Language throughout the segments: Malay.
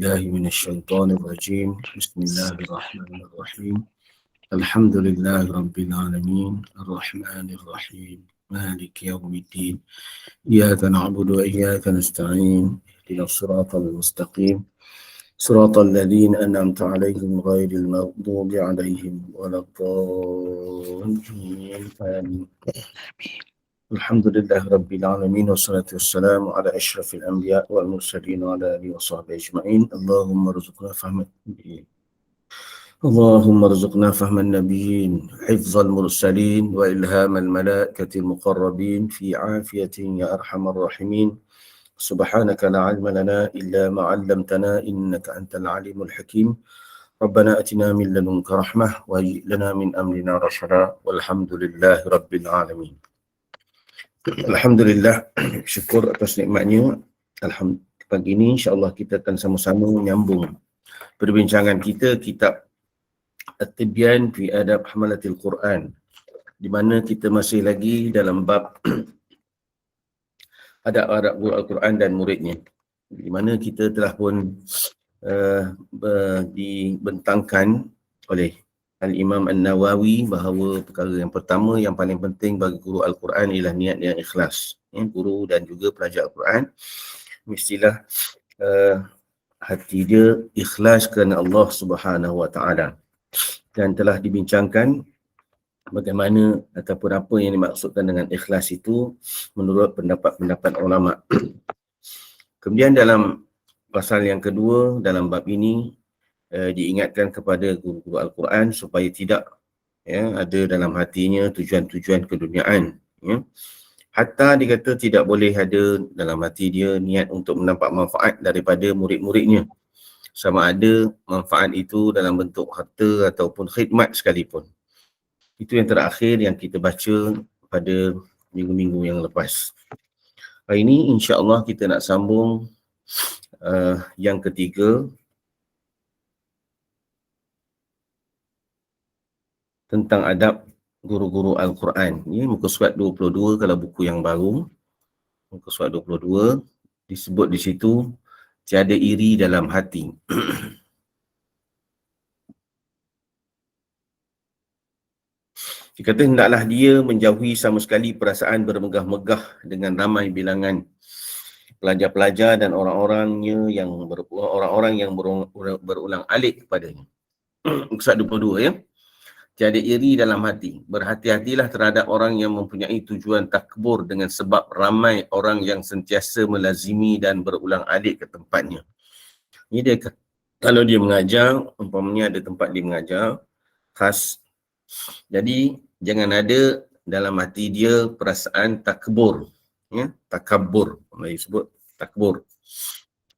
بالله من الشيطان الرجيم. بسم الله الرحمن الرحيم. الحمد لله رب العالمين الرحمن الرحيم مالك يوم الدين. إياك نعبد وإياك نستعين. اهدنا الصراط المستقيم صراط الذين أنعمت عليهم غير المغضوب عليهم ولا الضالين. آمين. الحمد لله رب العالمين والصلاة والسلام على أشرف الأنبياء والمرسلين وعلى آله وصحبه أجمعين. اللهم ارزقنا فهم النبيين، حفظ المرسلين، وإلهام الملائكة المقربين في عافية يا أرحم الراحمين. سبحانك لا علم لنا إلا ما علمتنا إنك أنت العليم الحكيم. ربنا أتنا من لدنك رحمة وهيئ لنا من أمرنا رشدا والحمد لله رب العالمين. Alhamdulillah, syukur atas nikmatnya. Alhamdulillah, pagi ini insyaAllah kita akan sama-sama menyambung perbincangan kita kitab At-Tibyan fi Adab Hamalatil Quran, di mana kita masih lagi dalam bab adab-adab guru Al-Quran dan muridnya, di mana kita telah pun dibentangkan oleh Al-Imam An-Nawawi bahawa perkara yang pertama yang paling penting bagi guru Al-Quran ialah niat yang ikhlas. Guru dan juga pelajar Al-Quran mestilah hati dia ikhlas kerana Allah Subhanahu Wa Taala. Dan telah dibincangkan bagaimana ataupun apa yang dimaksudkan dengan ikhlas itu menurut pendapat-pendapat ulama. Kemudian dalam pasal yang kedua dalam bab ini diingatkan kepada guru-guru Al-Quran supaya tidak ada dalam hatinya tujuan-tujuan keduniaan. Hatta dikata tidak boleh ada dalam hati dia niat untuk mendapat manfaat daripada murid-muridnya. Sama ada manfaat itu dalam bentuk harta ataupun khidmat sekalipun. Itu yang terakhir yang kita baca pada minggu-minggu yang lepas. Hari ini insya-Allah kita nak sambung yang ketiga tentang adab guru-guru Al-Quran. Ini muka surat 22 kalau buku yang baru. Muka surat 22 disebut di situ tiada iri dalam hati. Dia kata hendaklah dia menjauhi sama sekali perasaan bermegah-megah dengan ramai bilangan pelajar-pelajar dan orang-orang yang berulang alik kepadanya. Muka surat 22 ya. Tiada iri dalam hati. Berhati-hatilah terhadap orang yang mempunyai tujuan takbur dengan sebab ramai orang yang sentiasa melazimi dan berulang alik ke tempatnya. Ini dia, kalau dia mengajar, umpamanya ada tempat dia mengajar khas. Jadi jangan ada dalam hati dia perasaan takbur. Takabur. Melayu sebut takbur.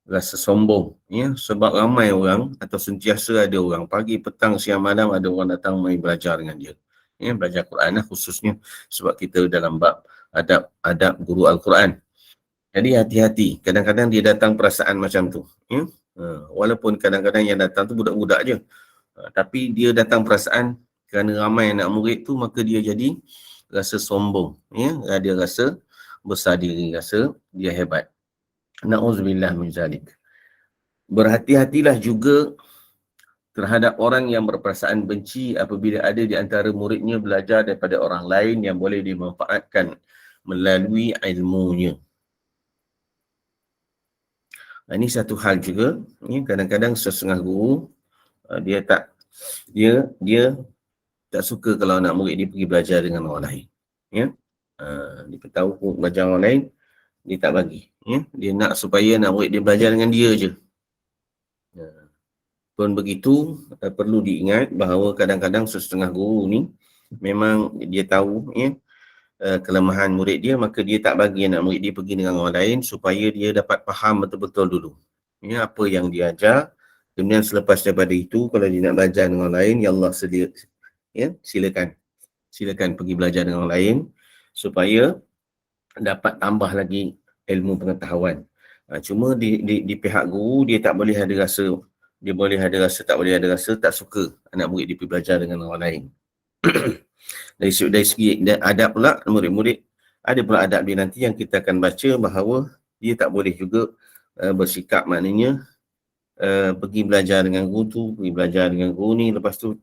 Rasa sombong, sebab ramai orang atau sentiasa ada orang pagi, petang, siang, malam ada orang datang mai belajar dengan dia. Belajar Quran khususnya sebab kita dalam bab adab guru Al-Quran. Jadi hati-hati, kadang-kadang dia datang perasaan macam tu. Walaupun kadang-kadang yang datang tu budak-budak je. Tapi dia datang perasaan kerana ramai anak murid tu, maka dia jadi rasa sombong. Dia rasa besar diri, rasa dia hebat. Na'udzubillah min zalik. Berhati-hatilah juga terhadap orang yang berperasaan benci apabila ada di antara muridnya belajar daripada orang lain yang boleh dimanfaatkan melalui ilmunya. Ini satu hal juga. Kadang-kadang setengah guru dia tak suka kalau anak murid dia pergi belajar dengan orang lain. Dia tahu belajar orang lain, dia tak bagi. Dia nak supaya anak murid dia belajar dengan dia je. Pun begitu, perlu diingat bahawa kadang-kadang setengah guru ni memang dia tahu kelemahan murid dia, maka dia tak bagi anak murid dia pergi dengan orang lain supaya dia dapat faham betul-betul dulu apa yang dia ajar. Kemudian selepas daripada itu, kalau dia nak belajar dengan orang lain, ya Allah silakan pergi belajar dengan orang lain supaya dapat tambah lagi ilmu pengetahuan. Cuma di pihak guru dia tak boleh ada rasa, tak suka anak murid dia pergi belajar dengan orang lain. Dari segi adab pula, murid-murid ada pula adab dia nanti yang kita akan baca bahawa dia tak boleh juga bersikap, maknanya pergi belajar dengan guru tu, pergi belajar dengan guru ni, lepas tu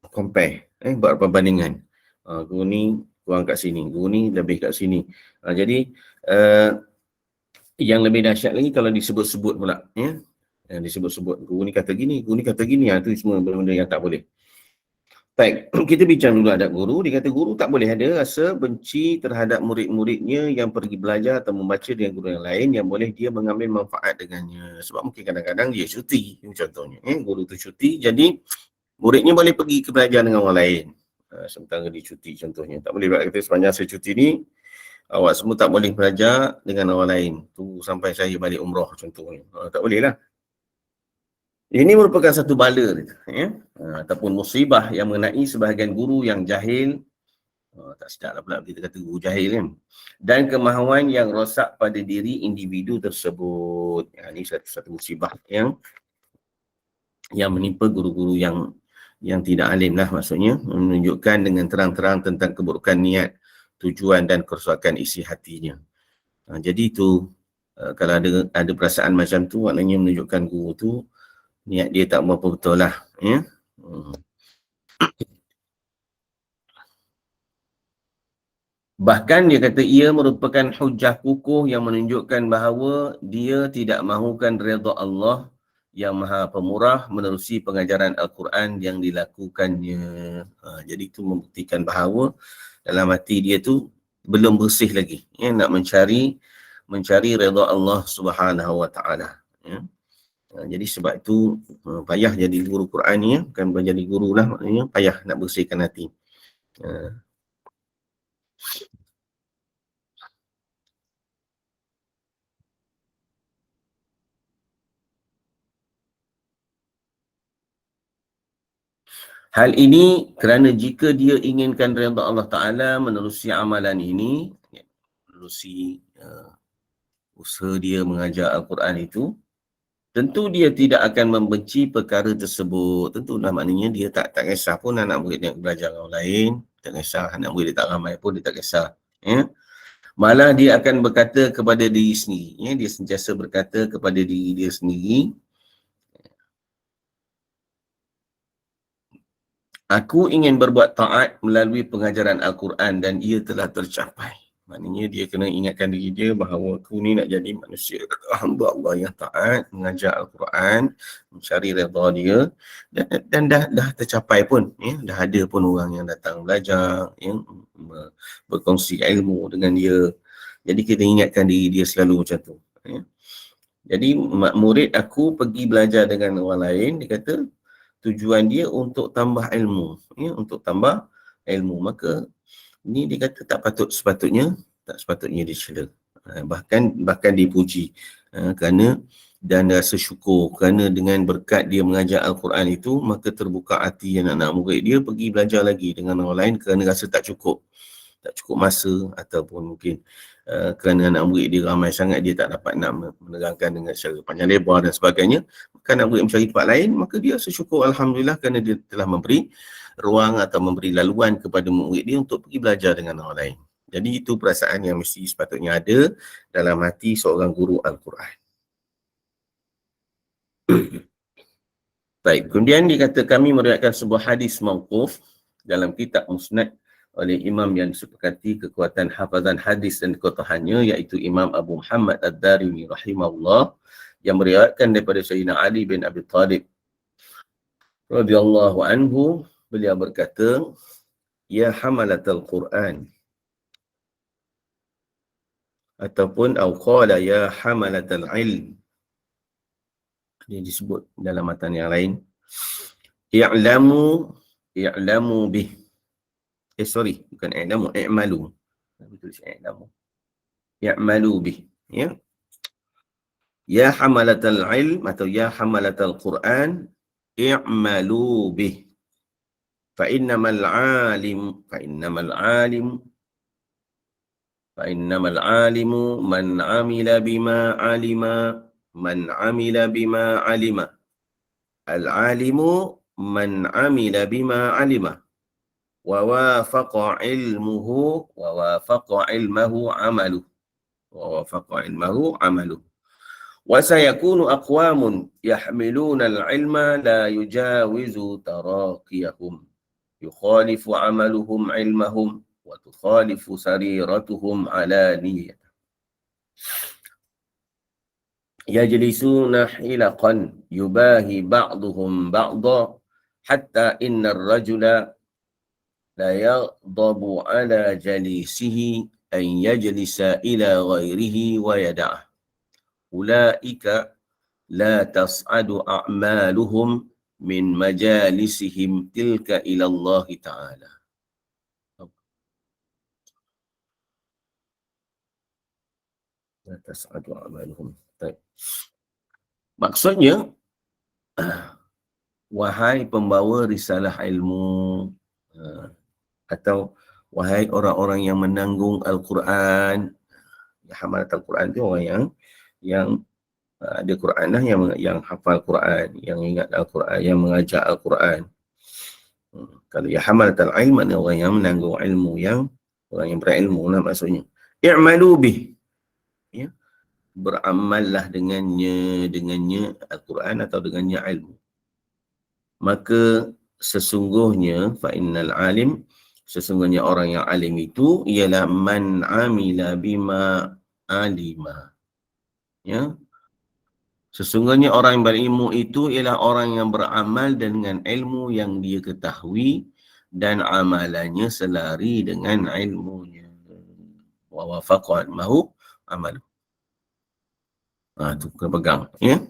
compare, buat perbandingan. Guru ni kurang kat sini, guru ni lebih kat sini. Jadi yang lebih dahsyat lagi kalau disebut-sebut pula, disebut-sebut guru ni kata gini, guru ni kata gini, itu semua benda-benda yang tak boleh. Baik, kita bincang dulu adab guru. Dia kata guru tak boleh ada rasa benci terhadap murid-muridnya yang pergi belajar atau membaca dengan guru yang lain yang boleh dia mengambil manfaat dengannya. Sebab mungkin kadang-kadang dia cuti, contohnya. Guru tu cuti, jadi muridnya boleh pergi ke belajar dengan orang lain. Sementara dia cuti contohnya. Tak boleh kata sepanjang saya cuti ni, awak semua tak boleh belajar dengan orang lain. Tunggu sampai saya balik umrah contohnya. Tak boleh lah. Ini merupakan satu bala ataupun musibah yang mengenai sebahagian guru yang jahil. Tak sedap lah pula kita kata guru jahil kan. Dan kemahuan yang rosak pada diri individu tersebut. Ini satu musibah yang menimpa guru-guru yang tidak alim lah, maksudnya menunjukkan dengan terang-terang tentang keburukan niat, tujuan dan kerosakan isi hatinya. Jadi itu kalau ada perasaan macam tu, maknanya menunjukkan guru tu niat dia tak berapa betul lah. Bahkan dia kata ia merupakan hujah kukuh yang menunjukkan bahawa dia tidak mahukan redha Allah yang maha pemurah menerusi pengajaran Al-Quran yang dilakukannya. Jadi itu membuktikan bahawa dalam hati dia tu belum bersih lagi, nak mencari redha Allah Subhanahu Wa Taala. Jadi sebab itu payah jadi guru Quran ni, bukan menjadi guru lah, maknanya payah nak bersihkan hati. Hal ini kerana jika dia inginkan redha Allah Ta'ala menerusi amalan ini, menerusi usaha dia mengajar Al-Quran itu, tentu dia tidak akan membenci perkara tersebut. Tentulah maknanya dia tak kisah pun anak murid dia belajar dengan orang lain, tak kisah anak murid dia tak ramai pun dia tak kisah. Malah dia akan berkata kepada diri sendiri, dia sentiasa berkata kepada diri dia sendiri, aku ingin berbuat taat melalui pengajaran Al-Quran dan ia telah tercapai. Maknanya dia kena ingatkan diri dia bahawa aku ni nak jadi manusia hamba Allah yang taat, mengajar Al-Quran, mencari redha dia, dan dah tercapai pun. Dah ada pun orang yang datang belajar, berkongsi ilmu dengan dia. Jadi kita ingatkan diri dia selalu macam tu. Jadi murid aku pergi belajar dengan orang lain, dia kata tujuan dia untuk tambah ilmu, untuk tambah ilmu. Maka ni dia kata tak sepatutnya dicela, bahkan dipuji, kerana dan rasa syukur kerana dengan berkat dia mengajar Al-Quran itu, maka terbuka hati anak-anak murid dia pergi belajar lagi dengan orang lain kerana rasa tak cukup masa, ataupun mungkin kerana anak murid dia ramai sangat, dia tak dapat nak menerangkan dengan secara panjang lebar dan sebagainya. Maka anak murid mencari tempat lain, maka dia syukur Alhamdulillah kerana dia telah memberi ruang atau memberi laluan kepada murid dia untuk pergi belajar dengan orang lain. Jadi itu perasaan yang mesti sepatutnya ada dalam hati seorang guru Al-Quran. Baik, kemudian dikata kami meriwayatkan sebuah hadis mauquf dalam kitab Musnad oleh imam yang disepakati kekuatan hafazan hadis dan kekotahannya, iaitu Imam Abu Muhammad Ad-Darimi rahimahullah, yang meriwayatkan daripada Sayyidina Ali bin Abi Talib radhiyallahu anhu, beliau berkata, ya hamalatal Quran, ataupun qala ya hamalatal ilm, ini disebut dalam matan yang lain, i'lamu bih, bukan i'lamu, i'malu, betul, i'lamu, i'malu bih, ya hamalatal ilm atau ya hamalatal Quran, i'malu bih, fa innamal alimu man amila bima alima, al-alimu man amila bima alima wa wafaqa ilmahu amaluh, وَسَيَكُونُ أَقْوَامٌ يَحْمِلُونَ الْعِلْمَ لَا يُجَاوِزُ تَرَاقِيَهُمْ يُخَالِفُ عَمَلُهُمْ عِلْمَهُمْ وَتُخَالِفُ سَرِيرَتُهُمْ عَلَانِيَةً يَجْلِسُونَ حِلَقًا يُبَاهِي بَعْضُهُمْ بَعْضًا حَتَّى إِنَّ الرَّجُلَ لَا يَغْضَبُ عَلَى جَلِيسِهِ أَنْ يَجْلِسَ إِلَى غَيْرِهِ وَيَدَعَهُ أُولَئِكَ لَا تَصْعَدُ أَعْمَالُهُمْ مِنْ مَجَالِسِهِمْ تِلْكَ إِلَى اللَّهِ تَعَالَى. La tas'adu a'maluhum. Baik. Maksudnya, wahai pembawa risalah ilmu, atau wahai orang-orang yang menanggung Al-Quran, hamalat Al-Quran itu orang yang ada Quran lah, yang hafal Quran, yang ingat Al-Quran, yang mengajar Al-Quran. Kalau ya hamalat al-ilm, maknanya orang yang menanggung ilmu, orang yang berilmu lah maksudnya. I'malu bih. Ya. Beramallah dengannya Al-Quran atau dengannya ilmu. Maka sesungguhnya fa'innal alim, sesungguhnya orang yang alim itu ialah man amila bima alima. Ya. Sesungguhnya orang yang berilmu itu ialah orang yang beramal dengan ilmu yang dia ketahui dan amalannya selari dengan ilmunya. Wa wafaqa ilmahu amal. Tu kena pegang. Ya.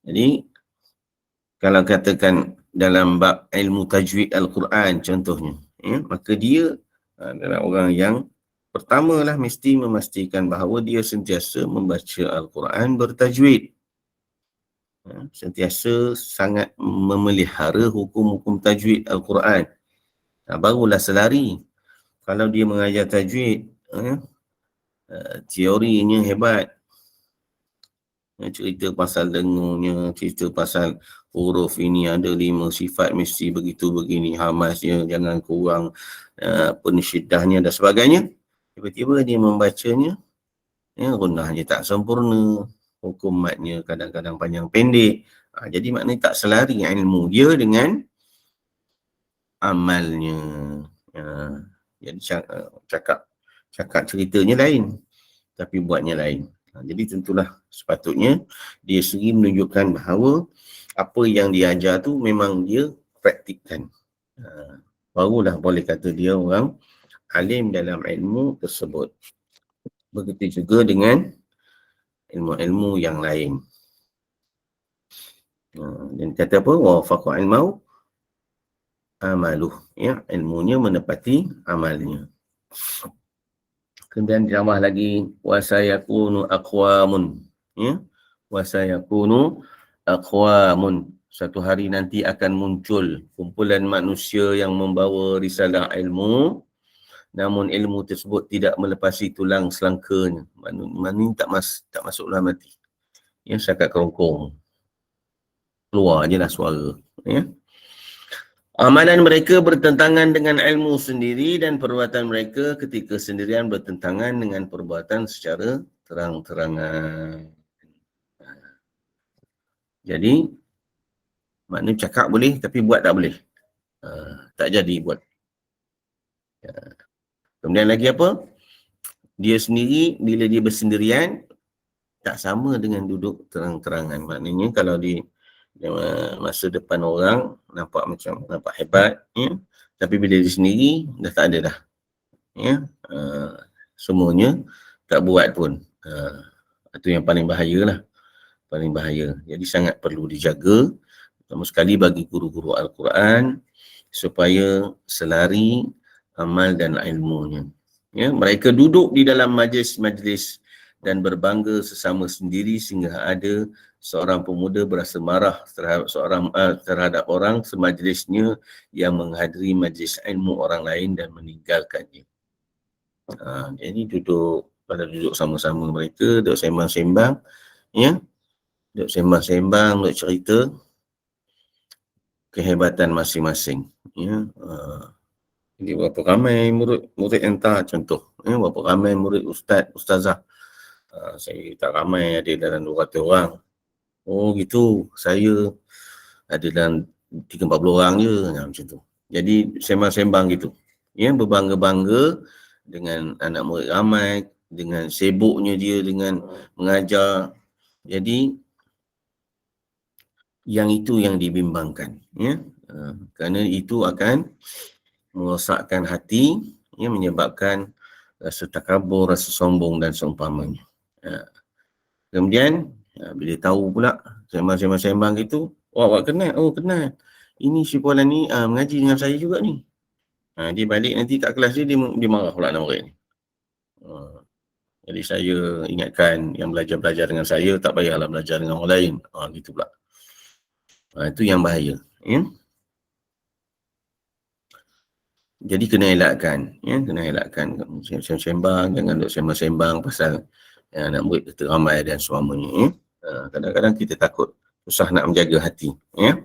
Jadi, kalau katakan dalam bab ilmu tajwid Al-Quran contohnya, ya, maka dia adalah orang yang pertamalah mesti memastikan bahawa dia sentiasa membaca Al-Quran bertajwid. Sentiasa sangat memelihara hukum-hukum tajwid Al-Quran. Barulah selari. Kalau dia mengajar tajwid, teorinya hebat, cerita pasal dengunya, cerita pasal huruf ini ada 5 sifat mesti begitu begini, hamasnya jangan kurang, pensyidahnya dan sebagainya. Tiba-tiba dia membacanya, gunnahnya tak sempurna, hukum matnya kadang-kadang panjang pendek. Jadi maknanya tak selari ilmu dia dengan amalnya. Jadi cakap ceritanya lain, tapi buatnya lain. Jadi tentulah sepatutnya dia sendiri menunjukkan bahawa apa yang dia ajar tu memang dia praktikkan. Barulah boleh kata dia orang alim dalam ilmu tersebut. Begitu juga dengan ilmu-ilmu yang lain. Dan kata apa? Wa faqa ilmahu amaluh. Ya, ilmunya menepati amalnya. Kemudian ditambah lagi wasayakunu aqwamun, ya, wasayakunu aqwamun, satu hari nanti akan muncul kumpulan manusia yang membawa risalah ilmu, namun ilmu tersebut tidak melepasi tulang selangkanya. Maknanya tak masuk dalam hati, ya, syakat kerongkong, keluar je lah suara, ya. Amalan mereka bertentangan dengan ilmu sendiri dan perbuatan mereka ketika sendirian bertentangan dengan perbuatan secara terang-terangan. Jadi, maknanya cakap boleh tapi buat tak boleh. Tak jadi buat. Kemudian lagi apa? Dia sendiri, bila dia bersendirian, tak sama dengan duduk terang-terangan. Maknanya kalau di masa depan orang nampak hebat, ya, tapi bila dia sendiri dah tak ada dah, ya, semuanya tak buat pun. Itu yang paling bahaya lah, paling bahaya. Jadi sangat perlu dijaga, pertama sekali bagi guru-guru Al-Quran supaya selari amal dan ilmunya. Ya, mereka duduk di dalam majlis-majlis dan berbangga sesama sendiri sehingga ada seorang pemuda berasa marah terhadap orang semajlisnya yang menghadiri majlis ilmu orang lain dan meninggalkannya. Jadi pada duduk sama-sama mereka, duduk sembang-sembang, ya, duduk sembang-sembang, duduk cerita kehebatan masing-masing, ya. Jadi berapa ramai murid entah contoh, berapa ramai murid ustazah Saya tak ramai, ada dalam 200 orang. Oh gitu, saya ada dalam 30-40 orang je, macam tu. Jadi sembang-sembang gitu. Ya, berbangga-bangga dengan anak murid ramai, dengan sibuknya dia dengan mengajar. Jadi yang itu yang dibimbangkan, ya. Kerana itu akan merosakkan hati, ya, menyebabkan rasa takabur, rasa sombong dan seumpamanya. Kemudian bila tahu pula sembang-sembang gitu, awak kenal? Oh kenal. Ini si Puan ni mengaji dengan saya juga ni. Dia balik nanti kat kelas dia marah pula dengan murid ni. Jadi saya ingatkan yang belajar-belajar dengan saya tak payahlah belajar dengan orang lain. Gitu pula. Itu yang bahaya. Ya? Jadi kena elakkan. Ya? Kena elakkan. Sembang, jangan duk sembang-sembang pasal anak murid kita ramai dan semuanya. Ya? Kadang-kadang kita takut susah nak menjaga hati. Ya?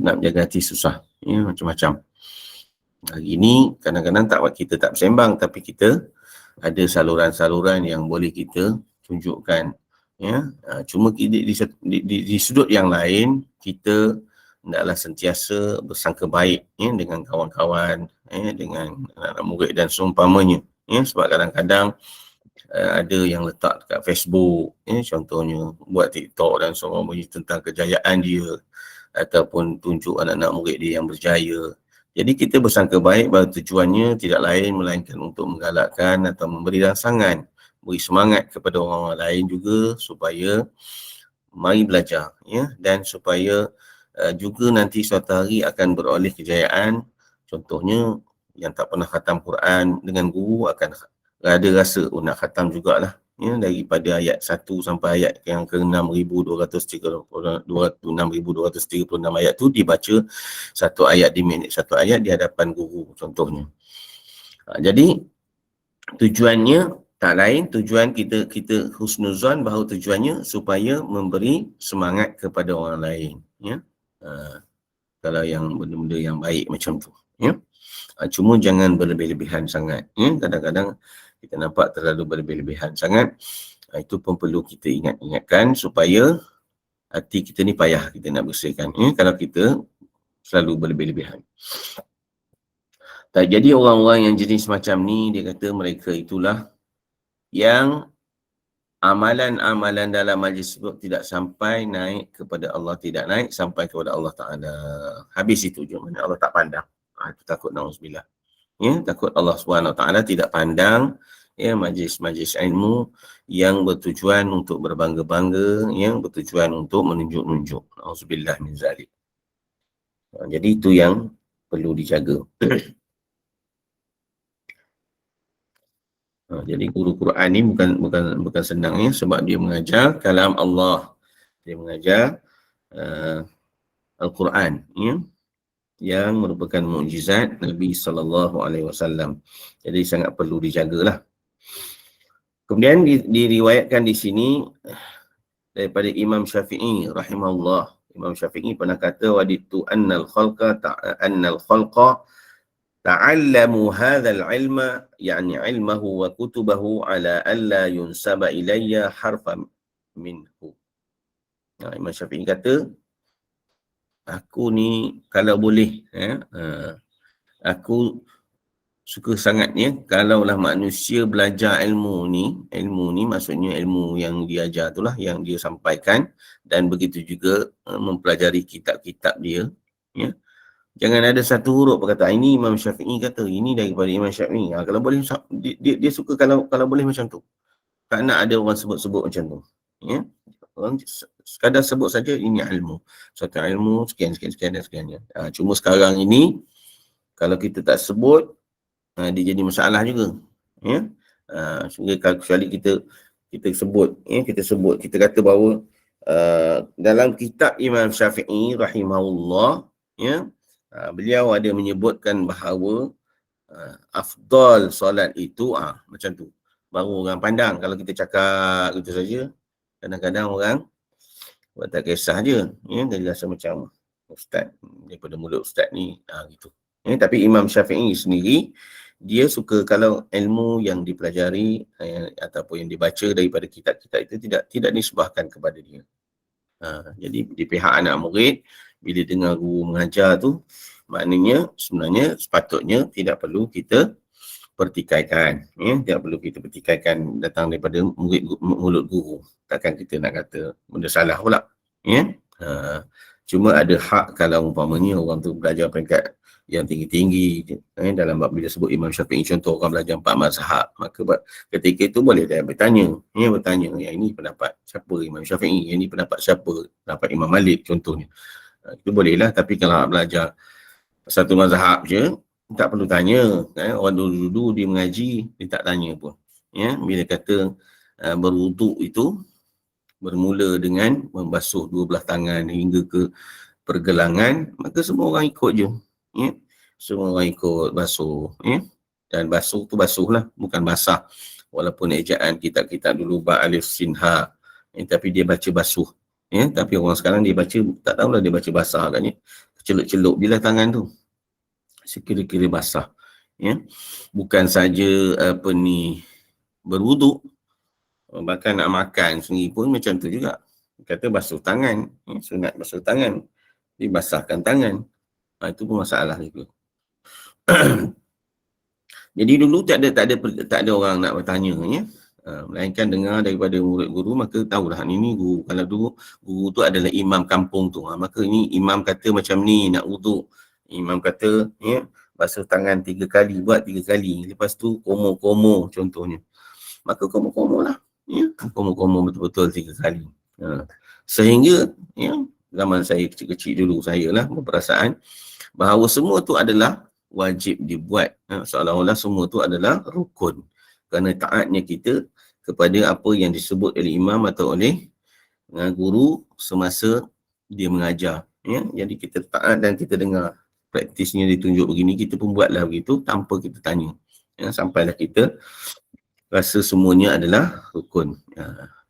Nak menjaga hati susah. Ya? Macam-macam. Hari ni kadang-kadang kita tak bersembang, tapi kita ada saluran-saluran yang boleh kita tunjukkan. Ya, cuma di sudut yang lain, kita hendaklah sentiasa bersangka baik, ya, dengan kawan-kawan, ya, dengan anak-anak murid dan seumpamanya. Ya, sebab kadang-kadang ada yang letak dekat Facebook, ya, contohnya buat TikTok dan seumpamanya tentang kejayaan dia, ataupun tunjuk anak-anak murid dia yang berjaya. Jadi kita bersangka baik bahawa tujuannya tidak lain melainkan untuk menggalakkan atau memberi rangsangan, beri semangat kepada orang-orang lain juga supaya mari belajar, ya, dan supaya juga nanti suatu hari akan beroleh kejayaan. Contohnya yang tak pernah khatam Quran dengan guru akan ada rasa nak khatam jugalah, ya, daripada ayat 1 sampai ayat yang ke 6,236 ayat tu dibaca satu ayat di minit satu ayat di hadapan guru contohnya. Jadi tujuannya tak lain, tujuan kita husnuzan bahawa tujuannya supaya memberi semangat kepada orang lain, ya. Kalau yang benda-benda yang baik macam tu, ya. Cuma jangan berlebih-lebihan sangat, ya. Kadang-kadang kita nampak terlalu berlebih-lebihan sangat. Itu pun perlu kita ingatkan supaya hati kita ni payah kita nak bersihkan, ya, kalau kita selalu berlebih-lebihan. Jadi orang-orang yang jenis macam ni, dia kata mereka itulah yang amalan-amalan dalam majlis tersebut tidak sampai naik kepada Allah, tidak naik sampai kepada Allah Ta'ala. Habis itu je, mana Allah tak pandang. Itu takut, na'udzubillah. Ya, takut Allah SWT tidak pandang, ya, majlis-majlis ilmu yang bertujuan untuk berbangga-bangga, yang bertujuan untuk menunjuk-nunjuk. Na'udzubillah min zalik. Jadi itu yang perlu dijaga. Jadi guru Quran ni bukan senang, ya, sebab dia mengajar kalam Allah. Dia mengajar Al-Quran, ya, yang merupakan mukjizat Nabi SAW. Jadi sangat perlu dijagalah. Kemudian diriwayatkan di sini daripada Imam Syafi'i rahimahullah. Imam Syafi'i pernah kata, waditu annal khalqa ta'allamu hadzal ilma, yani ilmahu wa kutubahu ala alla yunsaba ilayya harfan minhu. Imam Syafi'i kata, aku ni kalau boleh, aku suka sangatnya kalaulah manusia belajar ilmu ni maksudnya ilmu yang dia ajar itulah yang dia sampaikan, dan begitu juga mempelajari kitab-kitab dia, ya. Jangan ada satu huruf berkata ini Imam Syafi'i kata, ini daripada Imam Syafi'i. Kalau boleh dia suka kalau boleh macam tu. Tak nak ada orang sebut-sebut macam tu, ya. Orang sekadar sebut saja ini ilmu. Satu ilmu sekian dan sekian. Cuma sekarang ini kalau kita tak sebut, dia jadi masalah juga, ya. Kecuali kita sebut, ya, kita kata bahawa dalam kitab Imam Syafi'i rahimahullah, ya, beliau ada menyebutkan bahawa afdal solat itu macam tu, baru orang pandang. Kalau kita cakap gitu saja, kadang-kadang orang tak kisah je, ya, dia rasa macam ustaz, daripada mulut ustaz ni gitu, ya. Tapi Imam Syafi'i sendiri dia suka kalau ilmu yang dipelajari ataupun yang dibaca daripada kitab-kitab itu tidak nisbahkan kepada dia. Jadi di pihak anak murid, bila dengar guru mengajar tu, maknanya sebenarnya sepatutnya tidak perlu kita pertikaikan, tidak perlu kita pertikaikan datang daripada mulut guru. Takkan kita nak kata benda salah pula, cuma ada hak kalau umpamanya orang tu belajar peringkat yang tinggi-tinggi, dalam bab bila sebut Imam Syafi'i, contoh orang belajar 4 mazhab, maka ketika itu boleh dia bertanya, yang ini pendapat siapa Imam Syafi'i, yang ini pendapat siapa, pendapat Imam Malik contohnya. Itu bolehlah, tapi kalau belajar satu mazhab je, tak perlu tanya. Orang dulu dia mengaji, dia tak tanya pun. Bila kata berwuduk itu bermula dengan membasuh dua belah tangan hingga ke pergelangan, maka semua orang ikut je. Semua orang ikut basuh. Dan basuh tu basuh lah, bukan basah. Walaupun ejaan kitab-kitab dulu Ba'alif Sinha, tapi dia baca basuh. Tapi orang sekarang dia baca, tak tahulah dia baca basah agaknya. Celup-celup bila tangan tu, sekira-kira basah. Bukan saja berwuduk, bahkan nak makan sendiri pun macam tu juga. Kata basuh tangan, sunat basuh tangan, dibasahkan tangan. Itu pun masalah juga. Jadi dulu tak ada orang nak bertanya, melainkan dengar daripada murid guru, maka tahulah ini guru. Kalau dulu guru tu adalah imam kampung tu, maka ini imam kata macam ni nak wuduk, imam kata basuh tangan 3 kali, buat 3 kali, lepas tu komo-komo contohnya, maka komo-komo lah, komo-komo betul-betul 3 kali. Sehingga zaman saya kecil-kecil dulu, saya lah berperasaan bahawa semua tu adalah wajib dibuat, seolah-olah semua tu adalah rukun, kerana taatnya kita kepada apa yang disebut oleh imam atau oleh guru semasa dia mengajar. Jadi kita taat dan kita dengar praktisnya ditunjuk begini, kita pun buatlah begitu tanpa kita tanya, sampailah kita rasa semuanya adalah rukun.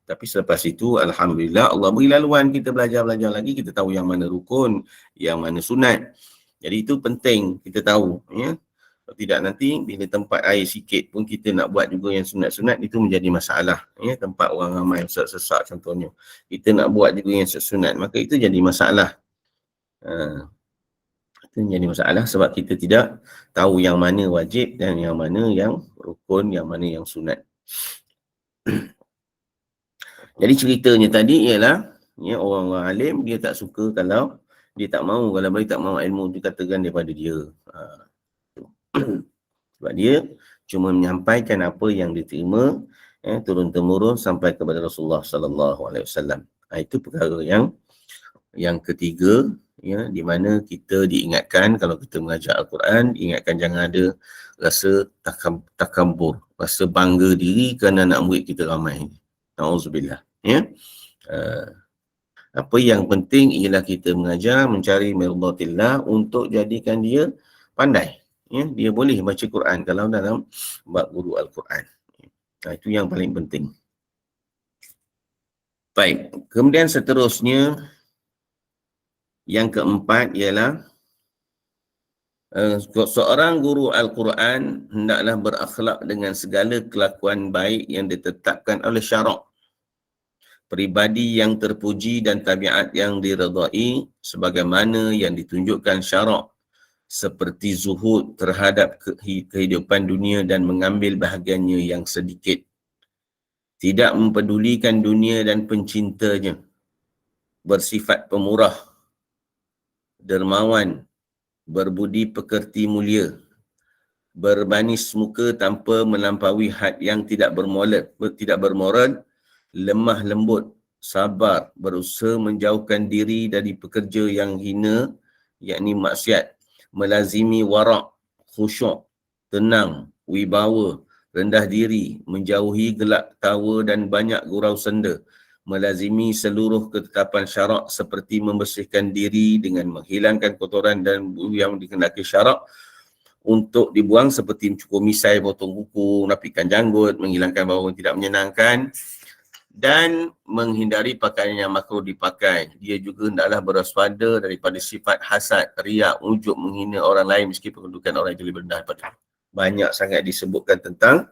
Tapi selepas itu alhamdulillah Allah beri laluan kita belajar lagi, kita tahu yang mana rukun, yang mana sunat. Jadi itu penting kita tahu, Kalau tidak nanti bila tempat air sikit pun kita nak buat juga yang sunat-sunat, itu menjadi masalah. Tempat orang ramai sesak contohnya, kita nak buat juga yang sunat, maka itu jadi masalah. Itu menjadi masalah sebab kita tidak tahu yang mana wajib dan yang mana yang rukun, yang mana yang sunat. Jadi ceritanya tadi ialah orang-orang alim dia tak suka kalau dia tak mahu, kalau dia tak mahu ilmu dikatakan daripada dia. Sebab dia cuma menyampaikan apa yang diterima turun-temurun sampai kepada Rasulullah sallallahu alaihi wasallam. Itu perkara yang ketiga, di mana kita diingatkan kalau kita mengajar Al-Quran, diingatkan jangan ada rasa takabur, rasa bangga diri kerana anak murid kita ramai. Na'udzubillah. Apa yang penting ialah kita mengajar, mencari mirdatillah untuk jadikan dia pandai. Dia boleh baca Quran kalau dalam bab guru Al-Quran. Itu yang paling penting. Baik, kemudian seterusnya yang keempat ialah seorang guru Al-Quran hendaklah berakhlak dengan segala kelakuan baik yang ditetapkan oleh syarak, peribadi yang terpuji dan tabiat yang diredai sebagaimana yang ditunjukkan syarak, seperti zuhud terhadap kehidupan dunia dan mengambil bahagiannya yang sedikit, tidak mempedulikan dunia dan pencintanya, bersifat pemurah, dermawan, berbudi pekerti mulia, berbanis muka tanpa melampaui had yang tidak bermoral, lemah lembut, sabar, berusaha menjauhkan diri dari pekerja yang hina, yakni maksiat, melazimi warak, khusyuk, tenang, wibawa, rendah diri, menjauhi gelak tawa dan banyak gurau senda, melazimi seluruh ketetapan syarak seperti membersihkan diri dengan menghilangkan kotoran dan yang dikehendaki syarak untuk dibuang, seperti mencukur misai, potong kuku, rapikan janggut, menghilangkan bau yang tidak menyenangkan, dan menghindari pakaian yang makruh dipakai. Dia juga hendaklah berwaspada daripada sifat hasad, riak, ujub, menghina orang lain meskipun kedudukan orang itu lebih rendah daripada banyak sangat disebutkan tentang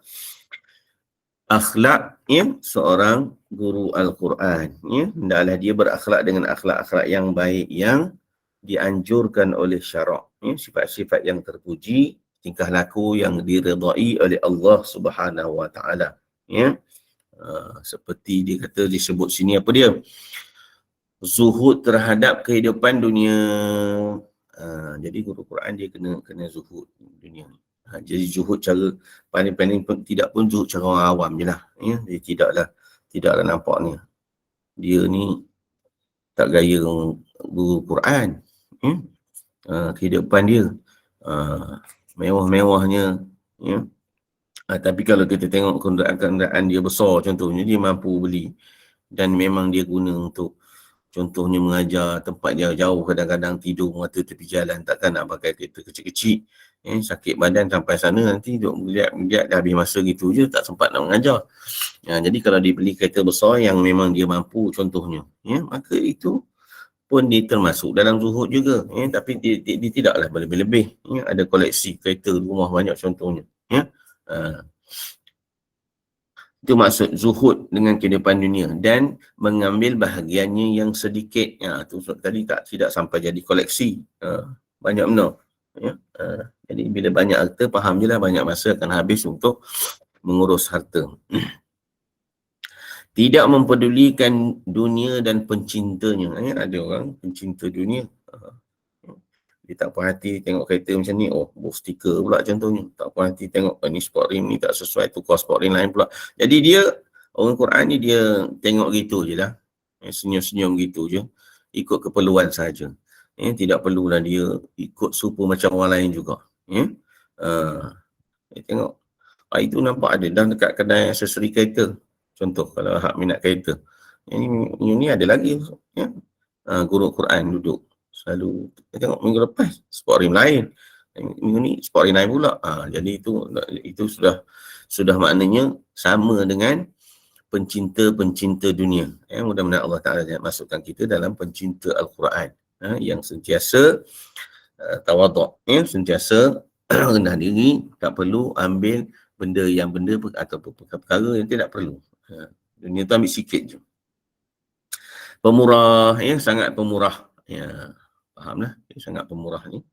akhlak seorang guru Al-Quran. Hendaklah dia berakhlak dengan akhlak-akhlak yang baik yang dianjurkan oleh syarak. Sifat-sifat yang terpuji, tingkah laku yang diredai oleh Allah Subhanahu Wa Taala. Seperti dia kata disebut sini apa dia? Zuhud terhadap kehidupan dunia. Jadi guru Quran dia kena zuhud dunia ni. Jadi zuhud cara paling-paling tidak pun zuhud cara orang awam je lah. Dia tidaklah nampak ni. Dia ni tak gaya guru Quran. Kehidupan dia mewah-mewahnya. Tapi kalau kita tengok kenderaan dia besar contohnya, dia mampu beli. Dan memang dia guna untuk contohnya mengajar tempat jauh-jauh, kadang-kadang tidur mata tepi jalan, takkan nak pakai kereta kecil-kecil. Sakit badan sampai sana nanti duduk melihat dah habis masa gitu je, tak sempat nak mengajar. Jadi kalau dia beli kereta besar yang memang dia mampu contohnya, maka itu pun dia termasuk dalam zuhud juga. Tapi dia tidaklah berlebih-lebih. Ada koleksi kereta rumah banyak contohnya. Itu maksud zuhud dengan kehidupan dunia dan mengambil bahagiannya yang sedikit. Tu tadi tidak sampai jadi koleksi. Banyak benar. Jadi bila banyak harta, faham je lah banyak masa akan habis untuk mengurus harta. Tidak mempedulikan dunia dan pencintanya. Ada orang pencinta dunia. Dia tak puas hati tengok kereta macam ni, bos stiker pula contohnya. Tak puas hati tengok ni sport rim ni tak sesuai, tukar sport rim lain pula. Jadi dia, orang Quran ni dia tengok gitu je lah. Senyum-senyum gitu je. Ikut keperluan saja. Tidak perlulah dia ikut supa macam orang lain juga. Tengok. Itu nampak ada dah dekat kedai aksesori kereta. Contoh kalau hak minat kereta. Ini ada lagi. Guru Quran duduk. Selalu kita tengok minggu lepas sport rim lain, minggu ni sport rim lain pula. Jadi itu sudah maknanya sama dengan pencinta-pencinta dunia. Mudah-mudahan Allah Ta'ala masukkan kita dalam pencinta Al-Quran yang sentiasa tawaduk, sentiasa rendah diri, tak perlu ambil benda atau perkara yang tidak perlu. Dunia tu ambil sikit je. Pemurah, sangat pemurah. Fahamlah, dia sangat pemurah ni.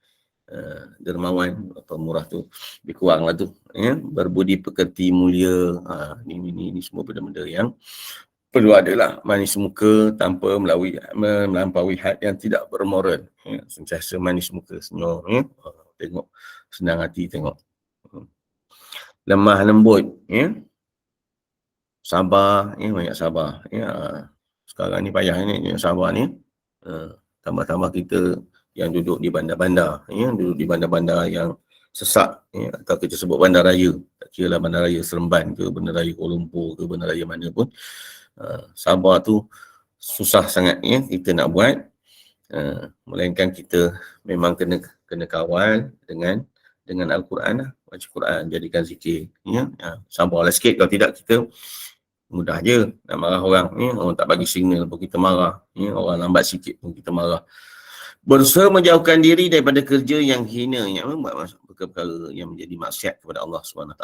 Dermawan, pemurah tu lebih kurang lah tu. Berbudi pekerti mulia. Ini semua benda-benda yang perlu adalah. Manis muka tanpa melampaui had yang tidak bermoral. Sentiasa manis muka, senyum. Tengok, senang hati tengok. Lemah lembut. Sabar, banyak sabar. Sekarang ni payah ni, sabar ni. Tambah-tambah kita yang duduk di bandar-bandar, duduk di bandar-bandar yang sesak, atau kita sebut bandar raya, tak kira lah bandar raya Seremban ke, bandar raya Kuala Lumpur ke, bandar raya mana pun, sabar tu susah sangat kita nak buat, melainkan kita memang kena kawal dengan Al-Quran lah, baca Quran, jadikan zikir, sabarlah sikit, kalau tidak kita mudah je nak marah orang. Orang tak bagi signal pun kita marah. Orang lambat sikit pun kita marah. Berusaha menjauhkan diri daripada kerja yang hina, yang membuat perkara yang menjadi maksiat kepada Allah SWT.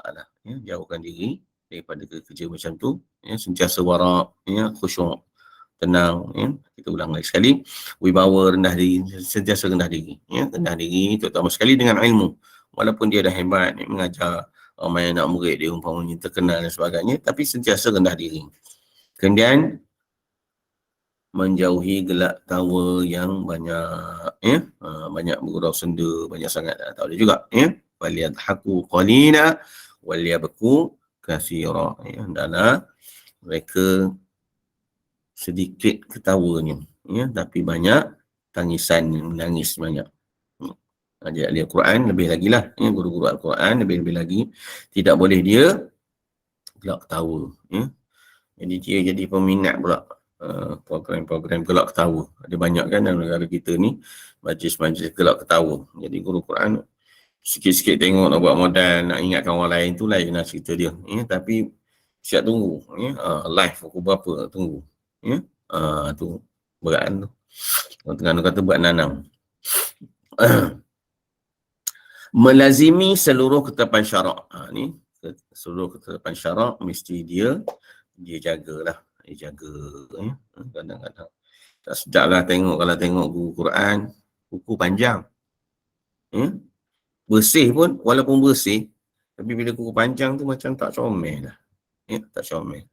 Jauhkan diri daripada kerja macam tu. Sentiasa wara', khusyuk, tenang. Kita ulang lagi sekali. Wibawa, rendah diri, sentiasa rendah diri. Rendah diri terutama sekali dengan ilmu. Walaupun dia dah hebat mengajar, ramai anak murid dia umpamanya terkenal dan sebagainya, tapi sentiasa rendah diri. Kemudian menjauhi gelak tawa yang banyak, banyak bergurau senda, banyak sangat tak boleh juga. Waliyadhaku qalina waliyabku katsira. Hendaklah mereka sedikit ketawanya, tapi banyak tangisan, menangis banyak. Jadi Al-Quran lebih lagi lah, guru-guru Al-Quran lebih lagi, tidak boleh dia gelak ketawa. Jadi dia jadi peminat pula program-program gelak ketawa. Ada banyak kan dalam negara kita ni, majlis-majlis gelak ketawa. Jadi guru Quran sikit-sikit tengok nak buat modal, nak ingatkan orang lain tu lain lah cerita dia. Tapi siap tunggu, live pukul berapa tunggu. Tu berat tu. Orang Terengganu kata buat nanam. melazimi seluruh ketetapan syarak. Ni seluruh ketetapan syarak mesti dia jagalah. Dia jaga. Kadang-kadang tak sedap lah tengok, kalau tengok buku Quran, buku panjang. Bersih pun, walaupun bersih, tapi bila buku panjang tu macam tak comel lah. Tak comel.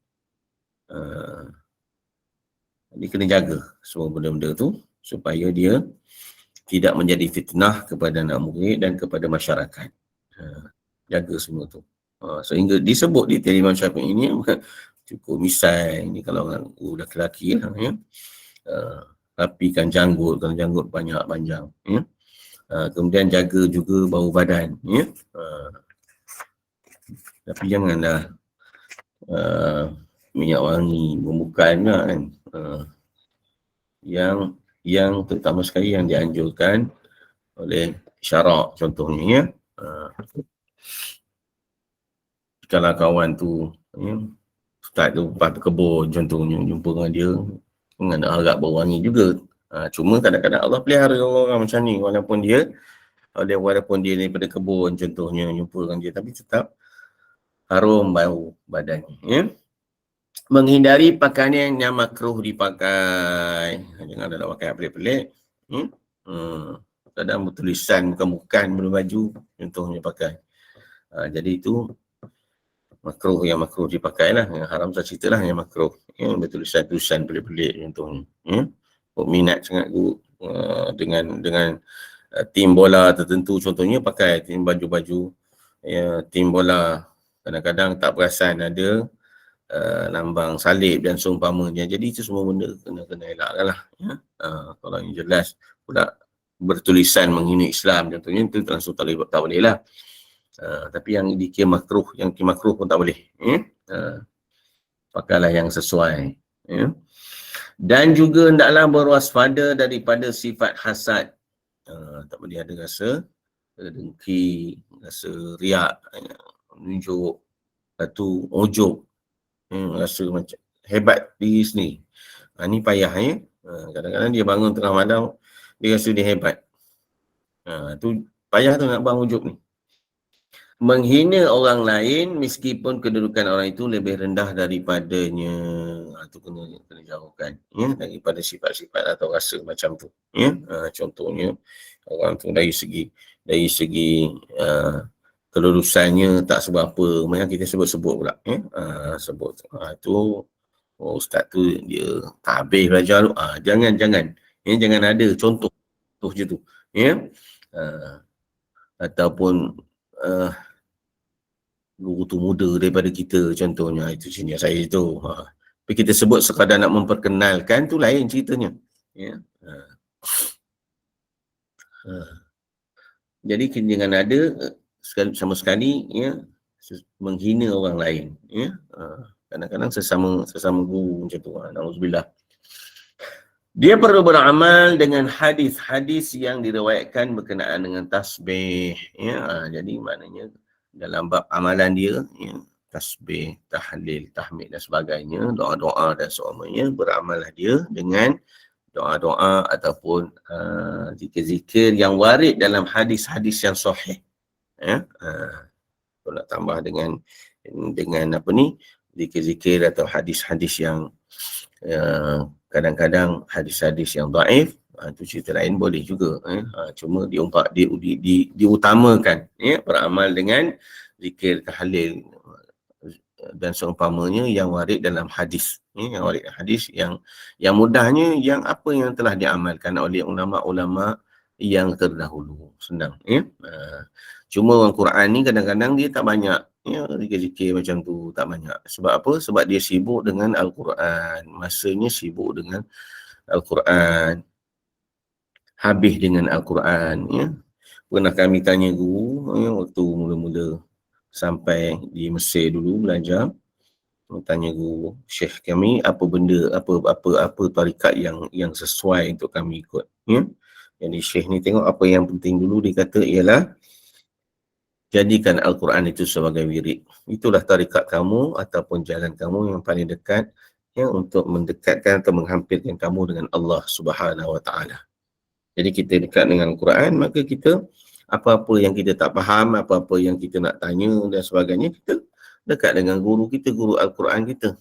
Dia kena jaga semua benda-benda tu supaya dia tidak menjadi fitnah kepada anak murid dan kepada masyarakat. Jaga semua tu. Sehingga disebut di Imam Syafi'i ini cukup misal ni kalau orang lelaki lah, rapikan janggut, kalau janggut banyak panjang, kemudian jaga juga bau badan, tapi janganlah minyak wangi membukan kan, yang terutama sekali yang dianjurkan oleh syarak contohnya, kalau kawan tu ustaz tu lepas berkebun contohnya, jumpa dengan dia dengan harap berwangi juga. Cuma kadang-kadang Allah pelihara orang macam ni, walaupun dia daripada kebun contohnya, jumpa dengan dia tapi tetap harum bau badannya. Menghindari pakaian yang makruh dipakai. Jangan ada pakai pelik-pelik. Kadang bertulisan bukan baju contohnya pakai. Jadi itu makruh, yang makruh dipakai lah. Yang haram tak cerita lah yang makruh. Bertulisan-tulisan pelik-pelik contohnya. Minat sangat dengan tim bola tertentu contohnya, pakai tim baju-baju tim bola. Kadang-kadang tak perasan ada lambang salib dan seumpamanya. Jadi itu semua benda kena elakkan lah. Kalau yang jelas pula bertulisan menghina Islam contohnya, itu langsung tak boleh lah. Tapi yang dikira makruh, yang makruh pun tak boleh. Pakailah yang sesuai. Dan juga hendaklah berwaspada daripada sifat hasad. Tak boleh ada rasa dengki, rasa riak, menunjuk, satu ujub, rasa macam hebat diri sendiri. Ni payah kadang-kadang dia bangun tengah malam, dia rasa dia hebat. Tu payah tu nak buang ujub ni. Menghina orang lain meskipun kedudukan orang itu lebih rendah daripadanya. Itu kena jauhkan daripada sifat-sifat atau rasa macam tu. Contohnya orang tu dari segi kelulusannya tak seberapa, macam kita sebut-sebut pula. Sebut tu ustaz tu dia tak habis belajar tu. Jangan ada contoh je tu. Ataupun guru tu muda daripada kita contohnya, itu senior saya tu. Tapi kita sebut sekadar nak memperkenalkan, tu lain ceritanya. Jadi jangan ada sama sekali menghina orang lain. Kadang-kadang sesama guru macam tu. Na'udzubillah. Dia perlu beramal dengan hadis-hadis yang diriwayatkan berkenaan dengan tasbih. Jadi maknanya dalam bab amalan dia, tasbih, tahlil, tahmid dan sebagainya, doa-doa dan seumpamanya, beramallah dia dengan doa-doa ataupun zikir-zikir yang warid dalam hadis-hadis yang sahih. Kalau nak tambah dengan apa ni, zikir-zikir atau hadis-hadis yang kadang-kadang hadis-hadis yang dhaif, itu cerita lain boleh juga. Cuma diutamakan beramal dengan zikir, tahlil dan seumpamanya yang warid dalam hadis. Yang warid hadis yang mudahnya, yang apa yang telah diamalkan oleh ulama-ulama yang terdahulu. Senang. Cuma orang Quran ni kadang-kadang dia tak banyak zikir-zikir macam tu, tak banyak. Sebab apa? Sebab dia sibuk dengan Al-Quran. Masanya sibuk dengan Al-Quran. Habis dengan Al-Quran. Pernah kami tanya guru waktu mula-mula sampai di Mesir dulu belajar. Tanya guru syekh kami apa benda, apa tarikat yang sesuai untuk kami ikut. Jadi syekh ni tengok apa yang penting dulu, dia kata ialah jadikan Al-Quran itu sebagai wirid. Itulah tarikat kamu ataupun jalan kamu yang paling dekat untuk mendekatkan atau menghampirkan kamu dengan Allah Subhanahu Wa Taala. Jadi kita dekat dengan Al-Quran, maka kita Apa-apa yang kita tak faham, apa-apa yang kita nak tanya dan sebagainya, kita dekat dengan guru kita, guru Al-Quran kita.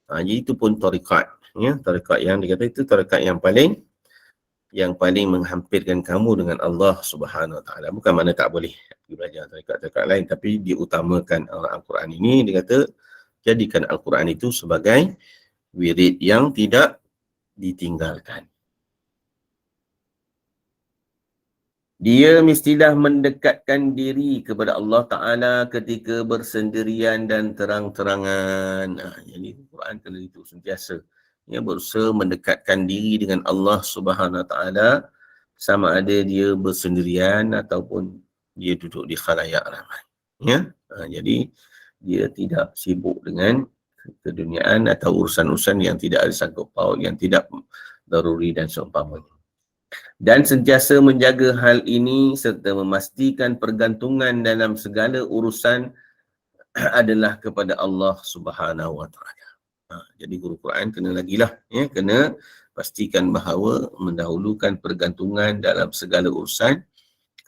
Jadi itu pun tarikat. Ya, tarikat yang dikata itu tarikat yang paling menghampirkan kamu dengan Allah Subhanahu Wa Taala. Bukan makna tak boleh belajar tarikat-tarikat lain, tapi diutamakan Al-Quran ini. Dia kata jadikan Al-Quran itu sebagai wirid yang tidak ditinggalkan. Dia mestilah mendekatkan diri kepada Allah Ta'ala ketika bersendirian dan terang-terangan. Jadi Al-Quran kena itu sentiasa. Dia berusaha mendekatkan diri dengan Allah Subhanahu Wa Ta'ala sama ada dia bersendirian ataupun dia duduk di khalayak ramai. Ya? Jadi dia tidak sibuk dengan keduniaan atau urusan-urusan yang tidak ada sangkut paut, yang tidak daruri dan seumpamanya. Dan sentiasa menjaga hal ini serta memastikan pergantungan dalam segala urusan adalah kepada Allah Subhanahu Wa Taala. Jadi guru Quran kena lagilah, ya, kena pastikan bahawa mendahulukan pergantungan dalam segala urusan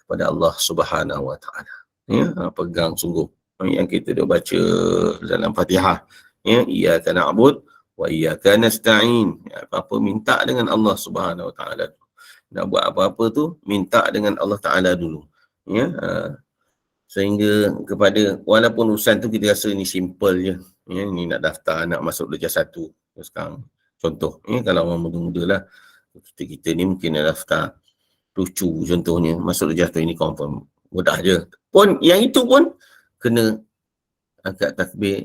kepada Allah Subhanahu Wa Taala. Ya, pegang sungguh yang kita dah baca dalam Fatihah. Ya, iyyaka na'bud wa iyyaka nasta'in. Apa-apa minta dengan Allah Subhanahu Wa Taala. Nak buat apa-apa tu minta dengan Allah Ta'ala dulu, ya. Sehingga kepada, walaupun urusan tu kita rasa ni simple je, ya, ni nak daftar, nak masuk darjah 1 sekarang, contoh, ya, kalau orang muda-muda lah, kita ni mungkin nak daftar lucu contohnya, masuk darjah 1 ini confirm mudah je pun, yang itu pun kena angkat takbir,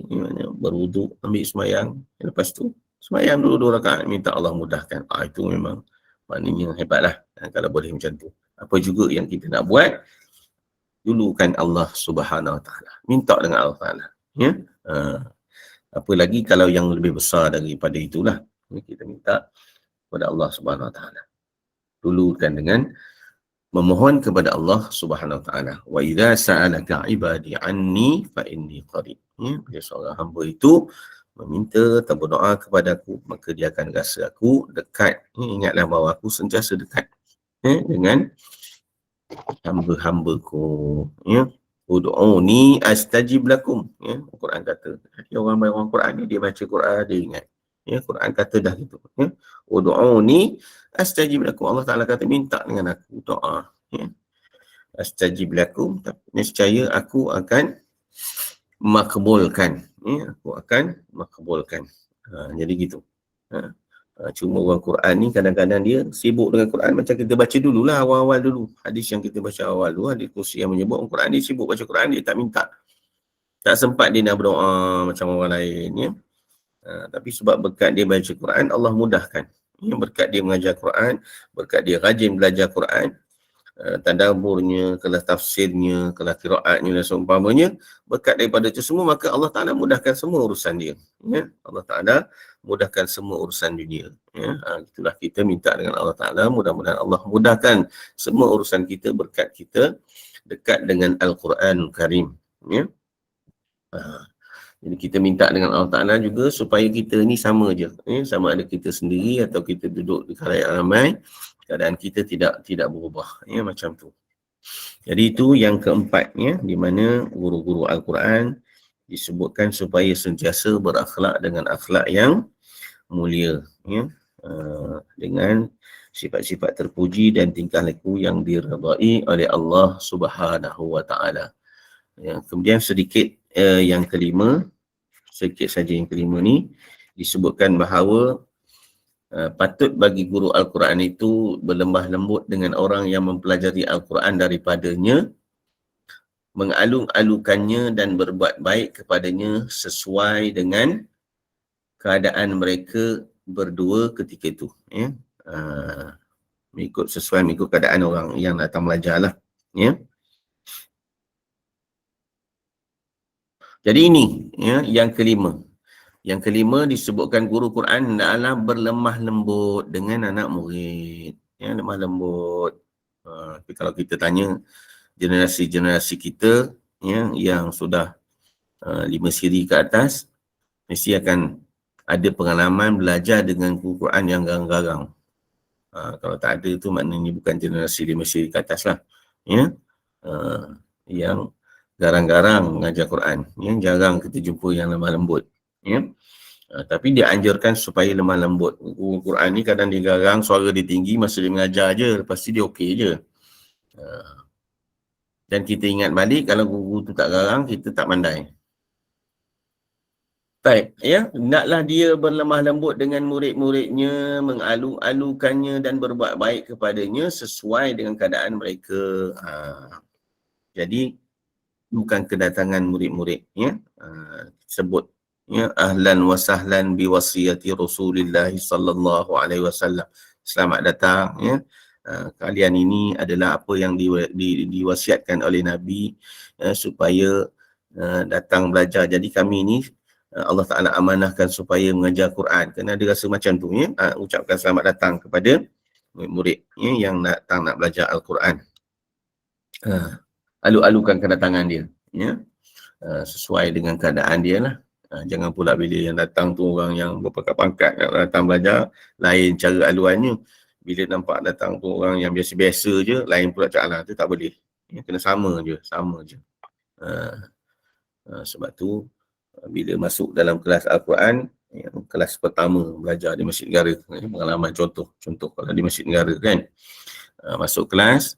berwuduk, ambil semayang, lepas tu semayang dulu 2 rakaat, minta Allah mudahkan. Itu memang maknanya hebatlah kalau boleh macam tu. Apa juga yang kita nak buat, dulukan Allah Subhanahu Wa Taala. Minta dengan Allah Taala. Ya. Apa lagi kalau yang lebih besar daripada itulah. Kita minta kepada Allah Subhanahu Wa Taala. Dulukan dengan memohon kepada Allah Subhanahu Wa Taala. Wa idza sa'alaka 'ibadi 'anni fa inni qarib. Ya, bila seorang hamba itu meminta atau berdoa kepada aku, maka dia akan rasa aku dekat. Ingatlah bahawa aku sentiasa dekat dengan hamba-hambaku. Ya. Ud'uni astajib lakum. Ya. Al-Quran kata. Jadi orang Quran ni dia baca Quran, dia ingat. Ya, Quran kata dah gitu. Ya. Ud'uni astajib lakum. Allah Ta'ala kata minta dengan aku doa. Ya. Astajib lakum. Nescaya aku akan makbulkan. Ya, aku akan makbulkan. Jadi gitu. Cuma orang Quran ni kadang-kadang dia sibuk dengan Quran macam kita baca dululah awal-awal dulu. Hadis yang kita baca awal dulu, hadis kursi yang menyebut orang Quran, dia sibuk baca Quran, dia tak minta. Tak sempat dia nak berdoa macam orang lain, ya. Tapi sebab berkat dia baca Quran, Allah mudahkan. Ya, berkat dia mengajar Quran, berkat dia rajin belajar Quran, tadabburnya, kelas tafsirnya, kelas qiraatnya dan seumpamanya, berkat daripada itu semua, maka Allah Ta'ala mudahkan semua urusan dia. Ya? Allah Ta'ala mudahkan semua urusan dunia. Ya? Itulah kita minta dengan Allah Ta'ala, mudah-mudahan Allah mudahkan semua urusan kita berkat kita dekat dengan Al-Quranul Karim. Ya? Jadi kita minta dengan Allah Ta'ala juga supaya kita ni sama je. Ya? Sama ada kita sendiri atau kita duduk di khalayak ramai, keadaan kita tidak berubah, ya, macam tu. Jadi itu yang keempatnya, di mana guru-guru Al-Quran disebutkan supaya sentiasa berakhlak dengan akhlak yang mulia, ya, dengan sifat-sifat terpuji dan tingkah laku yang diredai oleh Allah Subhanahu Wa Taala. Ya, kemudian sedikit yang kelima, sedikit saja yang kelima ni disebutkan bahawa patut bagi guru Al-Quran itu berlembah lembut dengan orang yang mempelajari Al-Quran daripadanya, mengalung-alungkannya dan berbuat baik kepadanya sesuai dengan keadaan mereka berdua ketika itu. Ya. Mengikut keadaan orang yang datang belajar lah. Ya. Jadi ini, ya, yang kelima. Yang kelima disebutkan guru Quran hendaklah berlemah lembut dengan anak murid. Ya, lemah lembut. Tapi kalau kita tanya generasi-generasi kita, ya, yang sudah 5 siri ke atas, mesti akan ada pengalaman belajar dengan guru Quran yang garang-garang. Kalau tak ada tu maknanya bukan generasi 5 siri ke atas lah. Ya. yang garang-garang mengajar Quran, ya, jarang kita jumpa yang lemah lembut, ya. Tapi dia anjurkan supaya lemah lembut. Guru Quran ni kadang dia garang, suara dia tinggi, masa dia mengajar je, lepas tu dia okey je. Dan kita ingat balik, kalau guru tu tak garang, kita tak pandai. Baik, ya, naklah dia berlemah lembut dengan murid-muridnya, mengalu-alukannya dan berbuat baik kepadanya sesuai dengan keadaan mereka. Jadi, bukan kedatangan murid-murid, ya, sebut, ya, ahlan wa sahlan bi wasiyati Rasulillah sallallahu alaihi wasallam. Selamat datang, ya. Kalian ini adalah apa yang diwasiatkan oleh Nabi, supaya datang belajar. Jadi kami ini Allah Ta'ala amanahkan supaya mengajar Quran. Kerana dia rasa macam tu, ya, ucapkan selamat datang kepada murid-murid, ya, yang datang nak belajar Al-Quran. Alu-alukan kedatangan dia, ya, sesuai dengan keadaan dia lah. Jangan pula bila yang datang tu orang yang berpangkat-pangkat nak datang belajar, lain cara aluannya. Bila nampak datang tu orang yang biasa-biasa je, lain pula cara, tu tak boleh. Ya, kena sama je. Sebab tu bila masuk dalam kelas Al-Quran, yang kelas pertama belajar di Masjid Negara, pengalaman contoh kalau di Masjid Negara kan, masuk kelas,